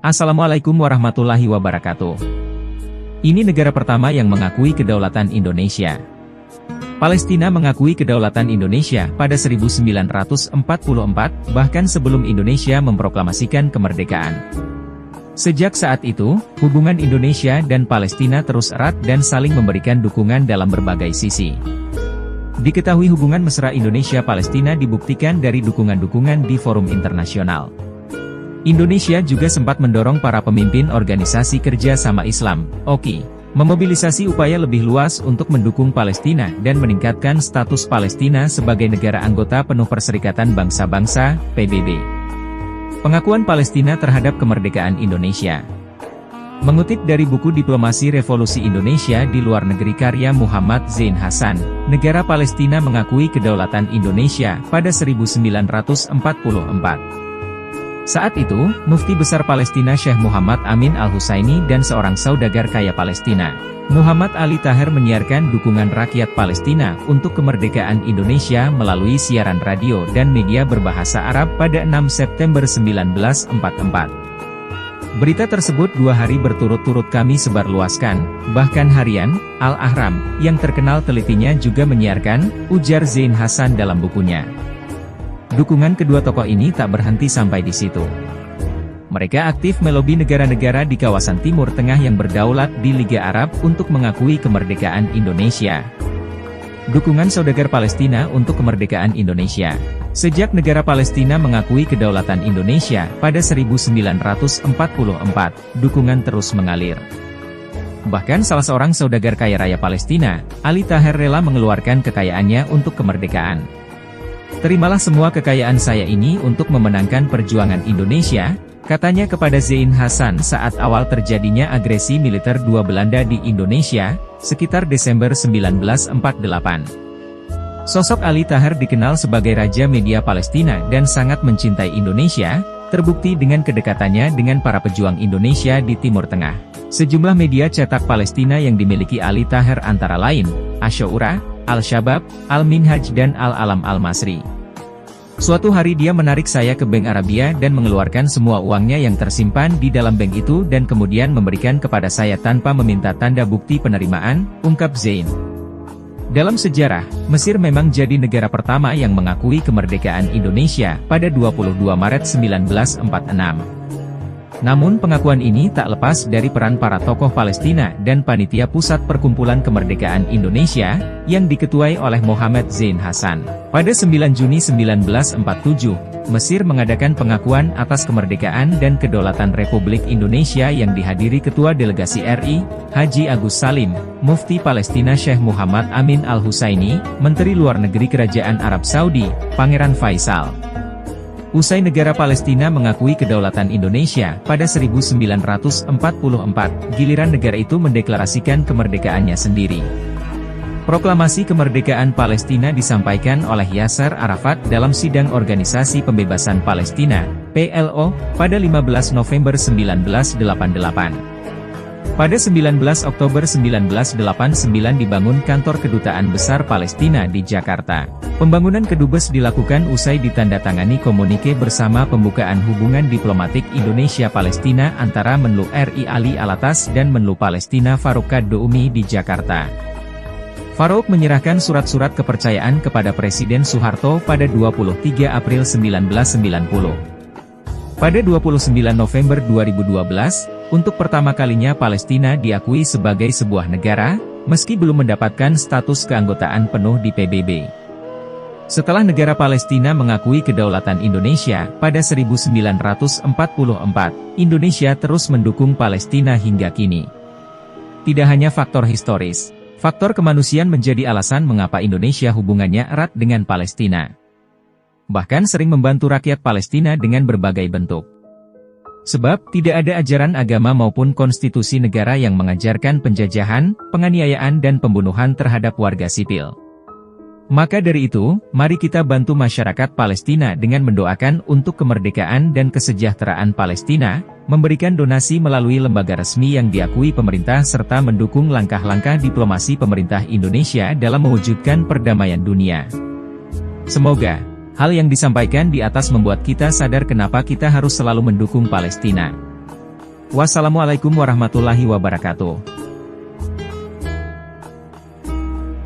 Assalamualaikum warahmatullahi wabarakatuh. Ini negara pertama yang mengakui kedaulatan Indonesia. Palestina mengakui kedaulatan Indonesia pada 1944, bahkan sebelum Indonesia memproklamasikan kemerdekaan. Sejak saat itu, hubungan Indonesia dan Palestina terus erat dan saling memberikan dukungan dalam berbagai sisi. Diketahui hubungan mesra Indonesia-Palestina dibuktikan dari dukungan-dukungan di forum internasional. Indonesia juga sempat mendorong para pemimpin Organisasi Kerja Sama Islam, OKI, memobilisasi upaya lebih luas untuk mendukung Palestina dan meningkatkan status Palestina sebagai negara anggota penuh Perserikatan Bangsa-Bangsa, PBB. Pengakuan Palestina terhadap kemerdekaan Indonesia. Mengutip dari buku Diplomasi Revolusi Indonesia di Luar Negeri karya Muhammad Zain Hasan, negara Palestina mengakui kedaulatan Indonesia pada 1944. Saat itu, Mufti Besar Palestina Syekh Muhammad Amin Al-Husaini dan seorang saudagar kaya Palestina, Muhammad Ali Taher menyiarkan dukungan rakyat Palestina untuk kemerdekaan Indonesia melalui siaran radio dan media berbahasa Arab pada 6 September 1944. Berita tersebut 2 hari berturut-turut kami sebarluaskan, bahkan harian, Al-Ahram, yang terkenal telitinya juga menyiarkan, ujar Zain Hasan dalam bukunya. Dukungan kedua tokoh ini tak berhenti sampai di situ. Mereka aktif melobi negara-negara di kawasan Timur Tengah yang berdaulat di Liga Arab untuk mengakui kemerdekaan Indonesia. Dukungan saudagar Palestina untuk kemerdekaan Indonesia. Sejak negara Palestina mengakui kedaulatan Indonesia pada 1944, dukungan terus mengalir. Bahkan salah seorang saudagar kaya raya Palestina, Ali Taher rela mengeluarkan kekayaannya untuk kemerdekaan. Terimalah semua kekayaan saya ini untuk memenangkan perjuangan Indonesia, katanya kepada Zain Hasan saat awal terjadinya agresi militer dua Belanda di Indonesia, sekitar Desember 1948. Sosok Ali Taher dikenal sebagai Raja Media Palestina dan sangat mencintai Indonesia, terbukti dengan kedekatannya dengan para pejuang Indonesia di Timur Tengah. Sejumlah media cetak Palestina yang dimiliki Ali Taher antara lain, Asyura, Al-Shabab, Al-Minhaj dan Al-Alam Al-Masri. Suatu hari dia menarik saya ke Bank Arabia dan mengeluarkan semua uangnya yang tersimpan di dalam bank itu dan kemudian memberikan kepada saya tanpa meminta tanda bukti penerimaan, ungkap Zain. Dalam sejarah, Mesir memang jadi negara pertama yang mengakui kemerdekaan Indonesia pada 22 Maret 1946. Namun pengakuan ini tak lepas dari peran para tokoh Palestina dan panitia Pusat Perkumpulan Kemerdekaan Indonesia, yang diketuai oleh Muhammad Zain Hasan. Pada 9 Juni 1947, Mesir mengadakan pengakuan atas kemerdekaan dan kedaulatan Republik Indonesia yang dihadiri Ketua Delegasi RI, Haji Agus Salim, Mufti Palestina Syekh Muhammad Amin Al-Husaini, Menteri Luar Negeri Kerajaan Arab Saudi, Pangeran Faisal. Usai negara Palestina mengakui kedaulatan Indonesia pada 1944, giliran negara itu mendeklarasikan kemerdekaannya sendiri. Proklamasi kemerdekaan Palestina disampaikan oleh Yasser Arafat dalam sidang Organisasi Pembebasan Palestina, PLO, pada 15 November 1988. Pada 19 Oktober 1989 dibangun kantor Kedutaan Besar Palestina di Jakarta. Pembangunan kedubes dilakukan usai ditandatangani komunike bersama pembukaan hubungan diplomatik Indonesia-Palestina antara Menlu RI Ali Alatas dan Menlu Palestina Farouk Kaddoumi di Jakarta. Farouk menyerahkan surat-surat kepercayaan kepada Presiden Soeharto pada 23 April 1990. Pada 29 November 2012, untuk pertama kalinya Palestina diakui sebagai sebuah negara, meski belum mendapatkan status keanggotaan penuh di PBB. Setelah negara Palestina mengakui kedaulatan Indonesia pada 1944, Indonesia terus mendukung Palestina hingga kini. Tidak hanya faktor historis, faktor kemanusiaan menjadi alasan mengapa Indonesia hubungannya erat dengan Palestina. Bahkan sering membantu rakyat Palestina dengan berbagai bentuk. Sebab, tidak ada ajaran agama maupun konstitusi negara yang mengajarkan penjajahan, penganiayaan dan pembunuhan terhadap warga sipil. Maka dari itu, mari kita bantu masyarakat Palestina dengan mendoakan untuk kemerdekaan dan kesejahteraan Palestina, memberikan donasi melalui lembaga resmi yang diakui pemerintah serta mendukung langkah-langkah diplomasi pemerintah Indonesia dalam mewujudkan perdamaian dunia. Semoga hal yang disampaikan di atas membuat kita sadar kenapa kita harus selalu mendukung Palestina. Wassalamualaikum warahmatullahi wabarakatuh.